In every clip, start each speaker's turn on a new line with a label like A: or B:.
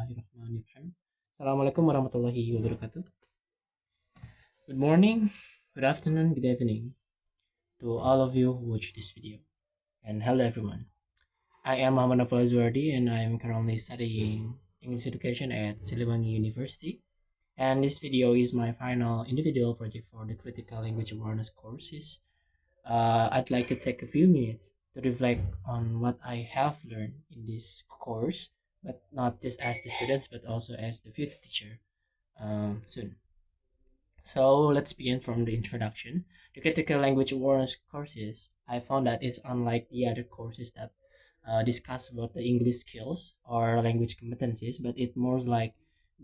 A: Bismillahirrahmanirrahim. Assalamualaikum warahmatullahi wabarakatuh. Good morning, good afternoon, good evening to all of you who watch this video. And hello everyone. I am Muhammad Naufal Lazuardi and I am currently studying English education at Siliwangi University. And this video is my final individual project for the critical language awareness courses. I'd like to take a few minutes to reflect on what I have learned in this course, but not just as the students, but also as the future teacher soon. So let's begin from the introduction. The critical language awareness courses, I found that it's unlike the other courses that discuss about the English skills or language competencies, but it's more like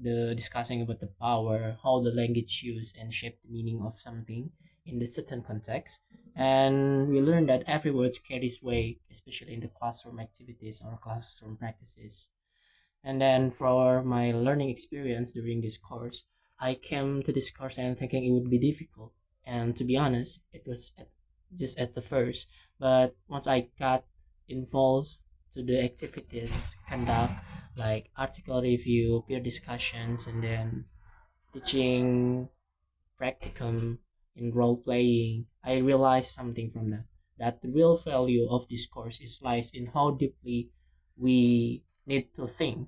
A: the discussing about the power, how the language use and shape the meaning of something in the certain context. And we learn that every word carries weight, especially in the classroom activities or classroom practices. And then for my learning experience during this course, I came to this course and thinking it would be difficult. And to be honest, it was just at the first. But once I got involved to the activities conduct, like article review, peer discussions, and then teaching practicum in role playing, I realized something from that. That the real value of this course is lies in how deeply we need to think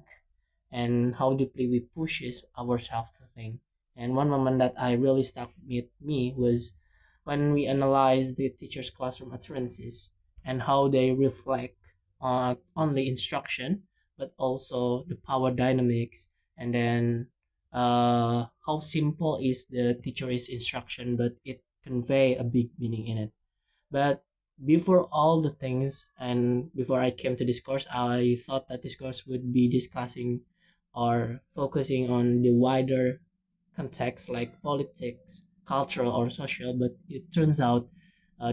A: and how deeply we pushes ourselves to think. And one moment that I really stuck with me was when we analyzed the teacher's classroom utterances and how they reflect on only instruction, but also the power dynamics, and then how simple is the teacher's instruction, but it convey a big meaning in it. But before all the things and before I came to this course, I thought that this course would be discussing or focusing on the wider context like politics, cultural, or social, but it turns out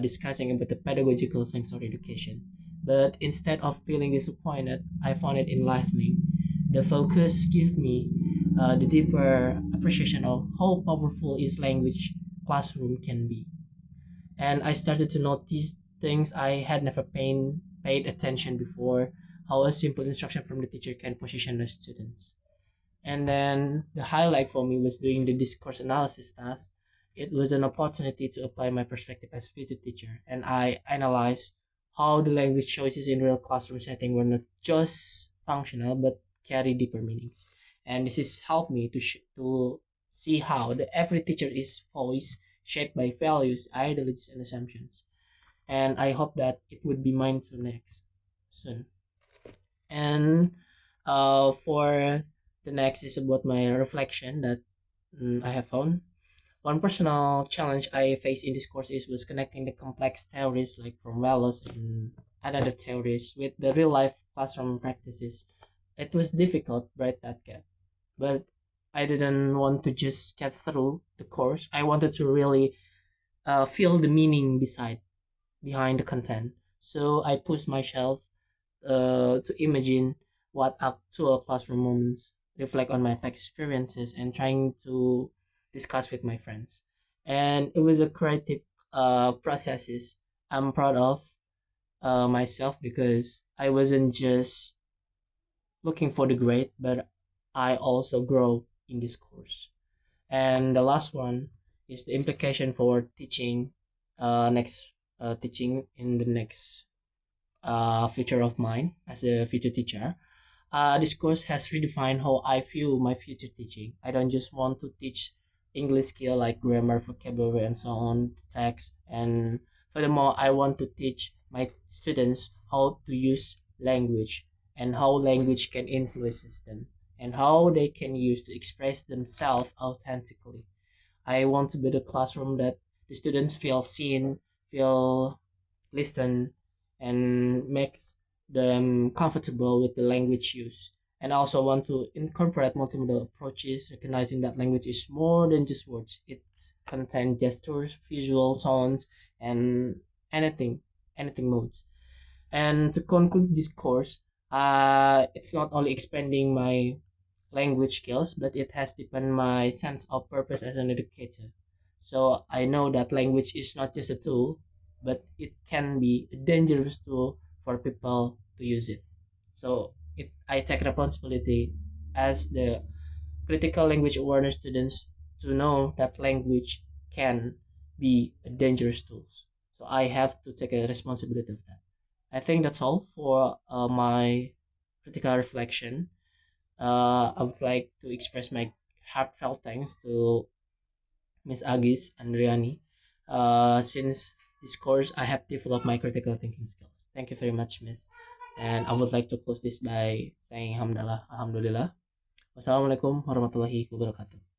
A: discussing about the pedagogical things of education. But instead of feeling disappointed, I found it enlightening. The focus gave me the deeper appreciation of how powerful is language classroom can be. And I started to notice things I had never paid attention before, how a simple instruction from the teacher can position the students. And then the highlight for me was doing the discourse analysis task. It was an opportunity to apply my perspective as a future teacher, and I analyzed how the language choices in real classroom setting were not just functional but carry deeper meanings. And this has helped me to see how the every teacher is voice shaped by values, ideologies, and assumptions. And I hope that it would be mine too next soon. And for the next is about my reflection that I have found. One personal challenge I faced in this course was connecting the complex theories like from Wallace and other theories with the real life classroom practices. It was difficult, right, that gap. But I didn't want to just get through the course. I wanted to really feel the meaning behind the content. So I pushed myself to imagine what actual classroom moments reflect on my past experiences and trying to discuss with my friends. And it was a creative processes. I'm proud of myself because I wasn't just looking for the grade, but I also grow in this course. And the last one is the implication for teaching next teaching in the next future of mine as a future teacher. This course has redefined how I view my future teaching. I don't just want to teach English skill like grammar, vocabulary, and so on, text. And furthermore, I want to teach my students how to use language and how language can influence them and how they can use to express themselves authentically. I want to build a classroom that the students feel seen, feel listened, and makes them comfortable with the language use. And I also want to incorporate multimodal approaches, recognizing that language is more than just words. It contains gestures, visual tones, and anything, anything modes. And to conclude this course, it's not only expanding my language skills, but it has deepened my sense of purpose as an educator. So I know that language is not just a tool, but it can be a dangerous tool for people to use it. So I take responsibility as the critical language awareness students to know that language can be a dangerous tool. So I have to take a responsibility of that. I think that's all for my critical reflection. I would like to express my heartfelt thanks to Miss Agis Andriani. Since this course, I have developed my critical thinking skills. Thank you very much, Miss. And I would like to close this by saying Alhamdulillah. Alhamdulillah. Wassalamualaikum warahmatullahi wabarakatuh.